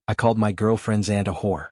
I called my girlfriend's aunt a whore.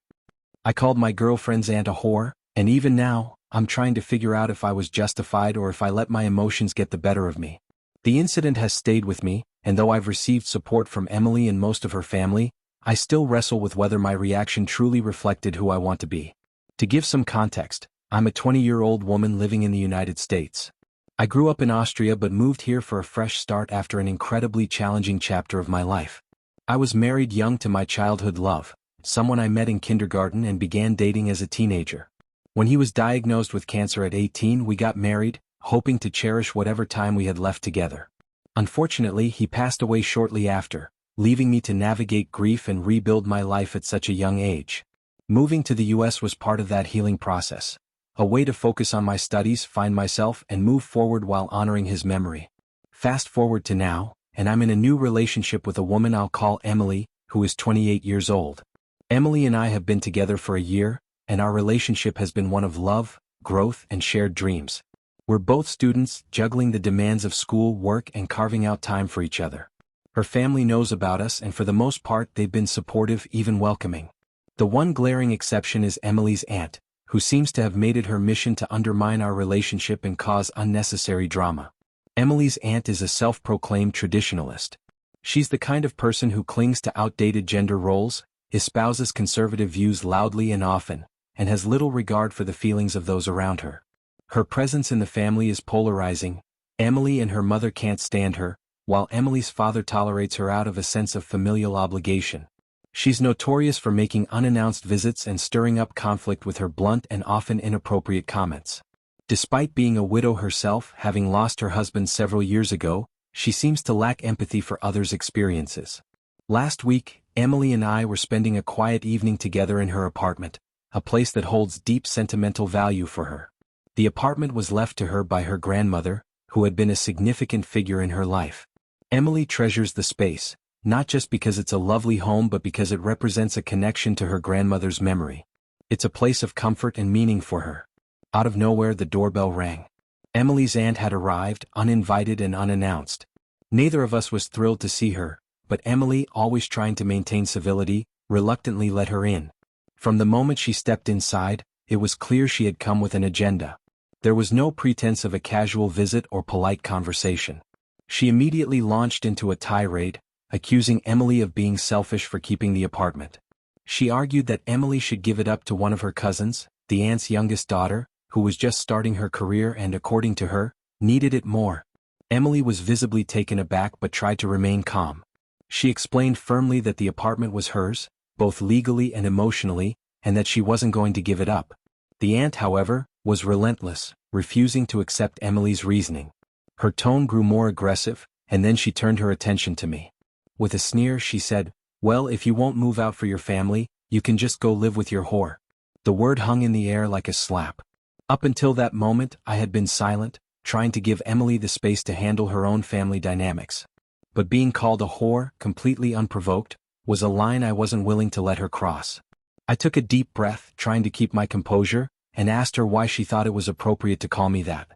I called my girlfriend's aunt a whore, and even now, I'm trying to figure out if I was justified or if I let my emotions get the better of me. The incident has stayed with me, and though I've received support from Emily and most of her family, I still wrestle with whether my reaction truly reflected who I want to be. To give some context, I'm a 20-year-old woman living in the United States. I grew up in Austria but moved here for a fresh start after an incredibly challenging chapter of my life. I was married young to my childhood love, someone I met in kindergarten and began dating as a teenager. When he was diagnosed with cancer at 18, we got married, hoping to cherish whatever time we had left together. Unfortunately, he passed away shortly after, leaving me to navigate grief and rebuild my life at such a young age. Moving to the US was part of that healing process, a way to focus on my studies, find myself, and move forward while honoring his memory. Fast forward to now, and I'm in a new relationship with a woman I'll call Emily, who is 28 years old. Emily and I have been together for a year, and our relationship has been one of love, growth, and shared dreams. We're both students, juggling the demands of school, work, and carving out time for each other. Her family knows about us, and for the most part they've been supportive, even welcoming. The one glaring exception is Emily's aunt, who seems to have made it her mission to undermine our relationship and cause unnecessary drama. Emily's aunt is a self-proclaimed traditionalist. She's the kind of person who clings to outdated gender roles, espouses conservative views loudly and often, and has little regard for the feelings of those around her. Her presence in the family is polarizing. Emily and her mother can't stand her, while Emily's father tolerates her out of a sense of familial obligation. She's notorious for making unannounced visits and stirring up conflict with her blunt and often inappropriate comments. Despite being a widow herself, having lost her husband several years ago, she seems to lack empathy for others' experiences. Last week, Emily and I were spending a quiet evening together in her apartment, a place that holds deep sentimental value for her. The apartment was left to her by her grandmother, who had been a significant figure in her life. Emily treasures the space, not just because it's a lovely home but because it represents a connection to her grandmother's memory. It's a place of comfort and meaning for her. Out of nowhere the doorbell rang. Emily's aunt had arrived, uninvited and unannounced. Neither of us was thrilled to see her, but Emily, always trying to maintain civility, reluctantly let her in. From the moment she stepped inside, it was clear she had come with an agenda. There was no pretense of a casual visit or polite conversation. She immediately launched into a tirade, accusing Emily of being selfish for keeping the apartment. She argued that Emily should give it up to one of her cousins, the aunt's youngest daughter, who was just starting her career and, according to her, needed it more. Emily was visibly taken aback but tried to remain calm. She explained firmly that the apartment was hers, both legally and emotionally, and that she wasn't going to give it up. The aunt, however, was relentless, refusing to accept Emily's reasoning. Her tone grew more aggressive, and then she turned her attention to me. With a sneer she said, "Well, if you won't move out for your family, you can just go live with your whore." The word hung in the air like a slap. Up until that moment, I had been silent, trying to give Emily the space to handle her own family dynamics. But being called a whore, completely unprovoked, was a line I wasn't willing to let her cross. I took a deep breath, trying to keep my composure, and asked her why she thought it was appropriate to call me that.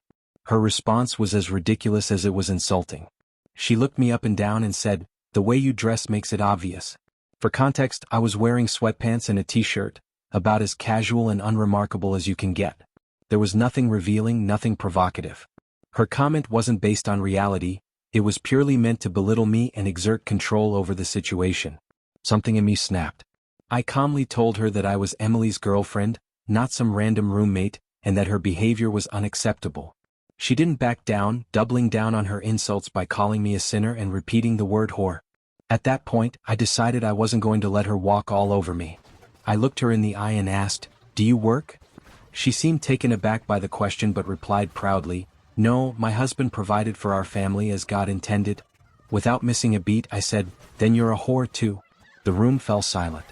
Her response was as ridiculous as it was insulting. She looked me up and down and said, "The way you dress makes it obvious." For context, I was wearing sweatpants and a t-shirt, about as casual and unremarkable as you can get. There was nothing revealing, nothing provocative. Her comment wasn't based on reality, it was purely meant to belittle me and exert control over the situation. Something in me snapped. I calmly told her that I was Emily's girlfriend, not some random roommate, and that her behavior was unacceptable. She didn't back down, doubling down on her insults by calling me a sinner and repeating the word whore. At that point, I decided I wasn't going to let her walk all over me. I looked her in the eye and asked, "Do you work?" She seemed taken aback by the question but replied proudly, "No, my husband provided for our family as God intended." Without missing a beat, I said, "Then you're a whore too." The room fell silent.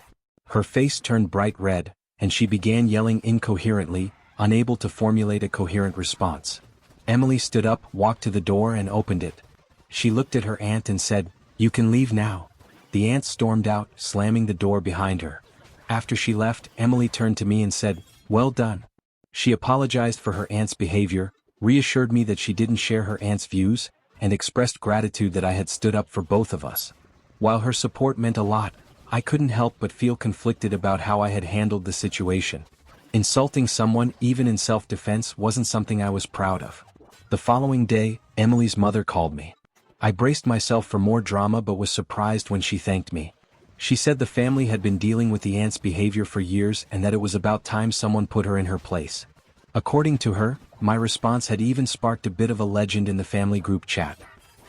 Her face turned bright red, and she began yelling incoherently, unable to formulate a coherent response. Emily stood up, walked to the door and opened it. She looked at her aunt and said, "You can leave now." The aunt stormed out, slamming the door behind her. After she left, Emily turned to me and said, "Well done." She apologized for her aunt's behavior, reassured me that she didn't share her aunt's views, and expressed gratitude that I had stood up for both of us. While her support meant a lot, I couldn't help but feel conflicted about how I had handled the situation. Insulting someone, even in self-defense, wasn't something I was proud of. The following day, Emily's mother called me. I braced myself for more drama but was surprised when she thanked me. She said the family had been dealing with the aunt's behavior for years and that it was about time someone put her in her place. According to her, my response had even sparked a bit of a legend in the family group chat.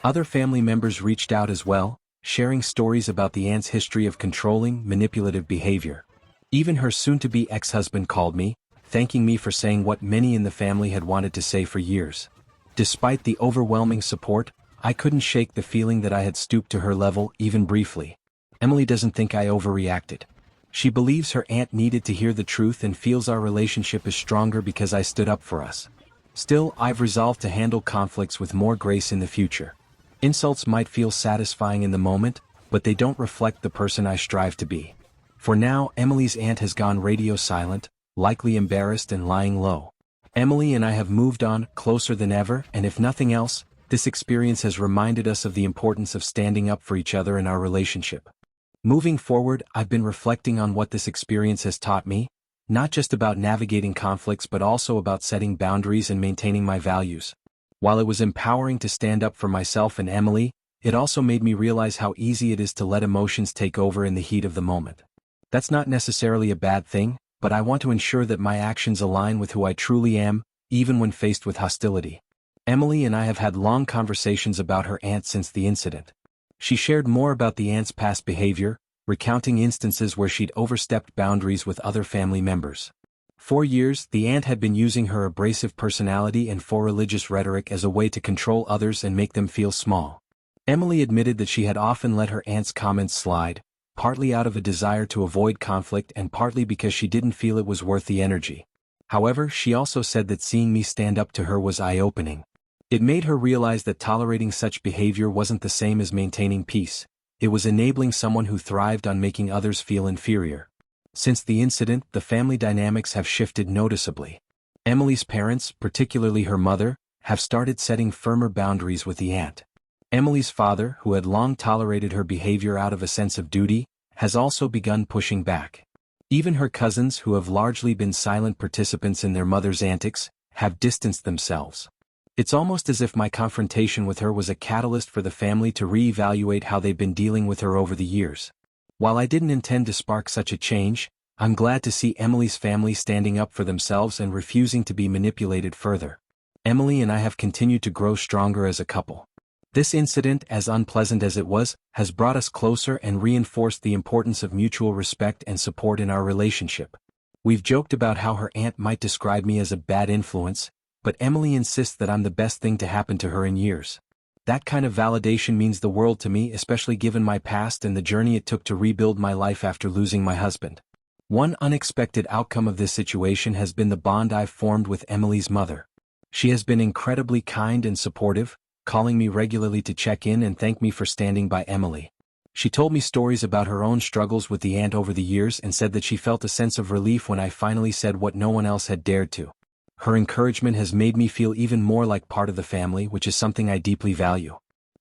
Other family members reached out as well, sharing stories about the aunt's history of controlling, manipulative behavior. Even her soon-to-be ex-husband called me, thanking me for saying what many in the family had wanted to say for years. Despite the overwhelming support, I couldn't shake the feeling that I had stooped to her level even briefly. Emily doesn't think I overreacted. She believes her aunt needed to hear the truth and feels our relationship is stronger because I stood up for us. Still, I've resolved to handle conflicts with more grace in the future. Insults might feel satisfying in the moment, but they don't reflect the person I strive to be. For now, Emily's aunt has gone radio silent, likely embarrassed and lying low. Emily and I have moved on, closer than ever, and if nothing else, this experience has reminded us of the importance of standing up for each other in our relationship. Moving forward, I've been reflecting on what this experience has taught me, not just about navigating conflicts but also about setting boundaries and maintaining my values. While it was empowering to stand up for myself and Emily, it also made me realize how easy it is to let emotions take over in the heat of the moment. That's not necessarily a bad thing, but I want to ensure that my actions align with who I truly am, even when faced with hostility. Emily and I have had long conversations about her aunt since the incident. She shared more about the aunt's past behavior, recounting instances where she'd overstepped boundaries with other family members. For years, the aunt had been using her abrasive personality and religious rhetoric as a way to control others and make them feel small. Emily admitted that she had often let her aunt's comments slide, partly out of a desire to avoid conflict and partly because she didn't feel it was worth the energy. However, she also said that seeing me stand up to her was eye-opening. It made her realize that tolerating such behavior wasn't the same as maintaining peace. It was enabling someone who thrived on making others feel inferior. Since the incident, the family dynamics have shifted noticeably. Emily's parents, particularly her mother, have started setting firmer boundaries with the aunt. Emily's father, who had long tolerated her behavior out of a sense of duty, has also begun pushing back. Even her cousins, who have largely been silent participants in their mother's antics, have distanced themselves. It's almost as if my confrontation with her was a catalyst for the family to re-evaluate how they've been dealing with her over the years. While I didn't intend to spark such a change, I'm glad to see Emily's family standing up for themselves and refusing to be manipulated further. Emily and I have continued to grow stronger as a couple. This incident, as unpleasant as it was, has brought us closer and reinforced the importance of mutual respect and support in our relationship. We've joked about how her aunt might describe me as a bad influence, but Emily insists that I'm the best thing to happen to her in years. That kind of validation means the world to me, especially given my past and the journey it took to rebuild my life after losing my husband. One unexpected outcome of this situation has been the bond I've formed with Emily's mother. She has been incredibly kind and supportive, calling me regularly to check in and thank me for standing by Emily. She told me stories about her own struggles with the aunt over the years and said that she felt a sense of relief when I finally said what no one else had dared to. Her encouragement has made me feel even more like part of the family, which is something I deeply value.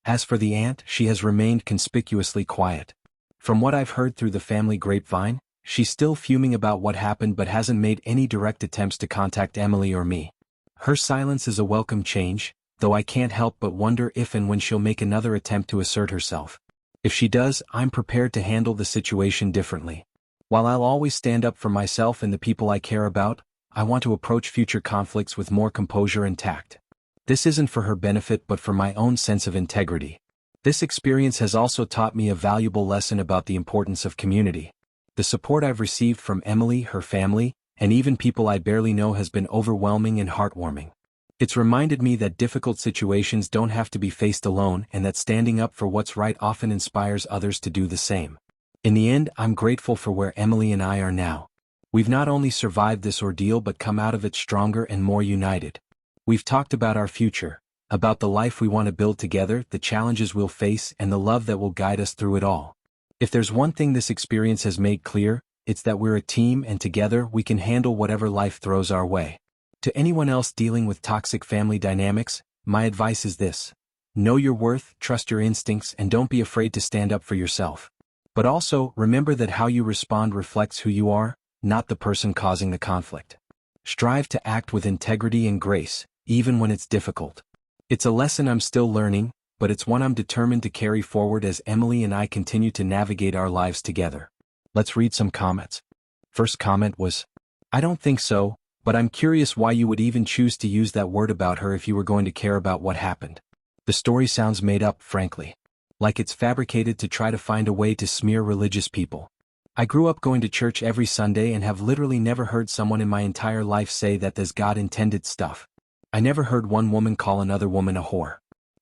As for the aunt, she has remained conspicuously quiet. From what I've heard through the family grapevine, she's still fuming about what happened but hasn't made any direct attempts to contact Emily or me. Her silence is a welcome change, though I can't help but wonder if and when she'll make another attempt to assert herself. If she does, I'm prepared to handle the situation differently. While I'll always stand up for myself and the people I care about, I want to approach future conflicts with more composure and tact. This isn't for her benefit but for my own sense of integrity. This experience has also taught me a valuable lesson about the importance of community. The support I've received from Emily, her family, and even people I barely know has been overwhelming and heartwarming. It's reminded me that difficult situations don't have to be faced alone and that standing up for what's right often inspires others to do the same. In the end, I'm grateful for where Emily and I are now. We've not only survived this ordeal but come out of it stronger and more united. We've talked about our future, about the life we want to build together, the challenges we'll face, and the love that will guide us through it all. If there's one thing this experience has made clear, it's that we're a team and together we can handle whatever life throws our way. To anyone else dealing with toxic family dynamics, my advice is this: know your worth, trust your instincts, and don't be afraid to stand up for yourself. But also, remember that how you respond reflects who you are, not the person causing the conflict. Strive to act with integrity and grace, even when it's difficult. It's a lesson I'm still learning, but it's one I'm determined to carry forward as Emily and I continue to navigate our lives together. Let's read some comments. First comment was, I don't think so, but I'm curious why you would even choose to use that word about her if you were going to care about what happened. The story sounds made up, frankly. Like it's fabricated to try to find a way to smear religious people. I grew up going to church every Sunday and have literally never heard someone in my entire life say that there's God-intended stuff. I never heard one woman call another woman a whore.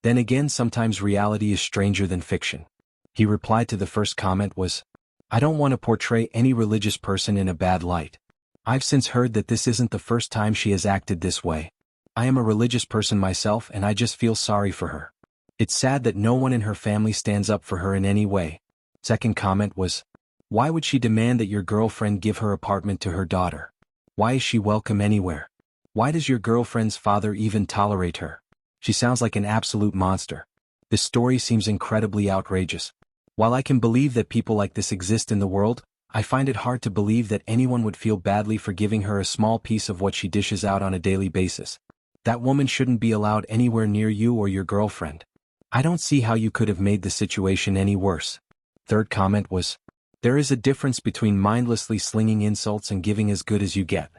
Then again, sometimes reality is stranger than fiction. He replied to the first comment was, I don't want to portray any religious person in a bad light. I've since heard that this isn't the first time she has acted this way. I am a religious person myself and I just feel sorry for her. It's sad that no one in her family stands up for her in any way. Second comment was, why would she demand that your girlfriend give her apartment to her daughter? Why is she welcome anywhere? Why does your girlfriend's father even tolerate her? She sounds like an absolute monster. This story seems incredibly outrageous. While I can believe that people like this exist in the world, I find it hard to believe that anyone would feel badly for giving her a small piece of what she dishes out on a daily basis. That woman shouldn't be allowed anywhere near you or your girlfriend. I don't see how you could have made the situation any worse. Third comment was, there is a difference between mindlessly slinging insults and giving as good as you get.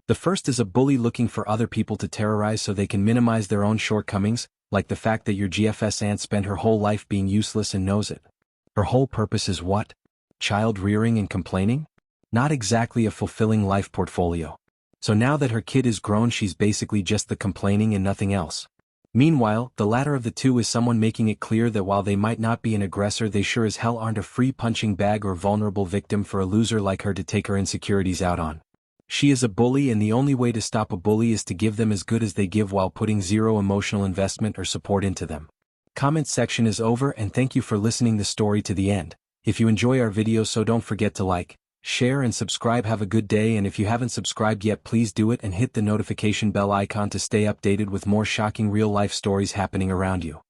The first is a bully looking for other people to terrorize so they can minimize their own shortcomings, like the fact that your GFS aunt spent her whole life being useless and knows it. Her whole purpose is what? Child rearing and complaining? Not exactly a fulfilling life portfolio. So now that her kid is grown, she's basically just the complaining and nothing else. Meanwhile, the latter of the two is someone making it clear that while they might not be an aggressor, they sure as hell aren't a free punching bag or vulnerable victim for a loser like her to take her insecurities out on. She is a bully, and the only way to stop a bully is to give them as good as they give while putting zero emotional investment or support into them. Comment section is over, and thank you for listening the story to the end. If you enjoy our videos, so don't forget to like, share and subscribe. Have a good day, and if you haven't subscribed yet, please do it and hit the notification bell icon to stay updated with more shocking real-life stories happening around you.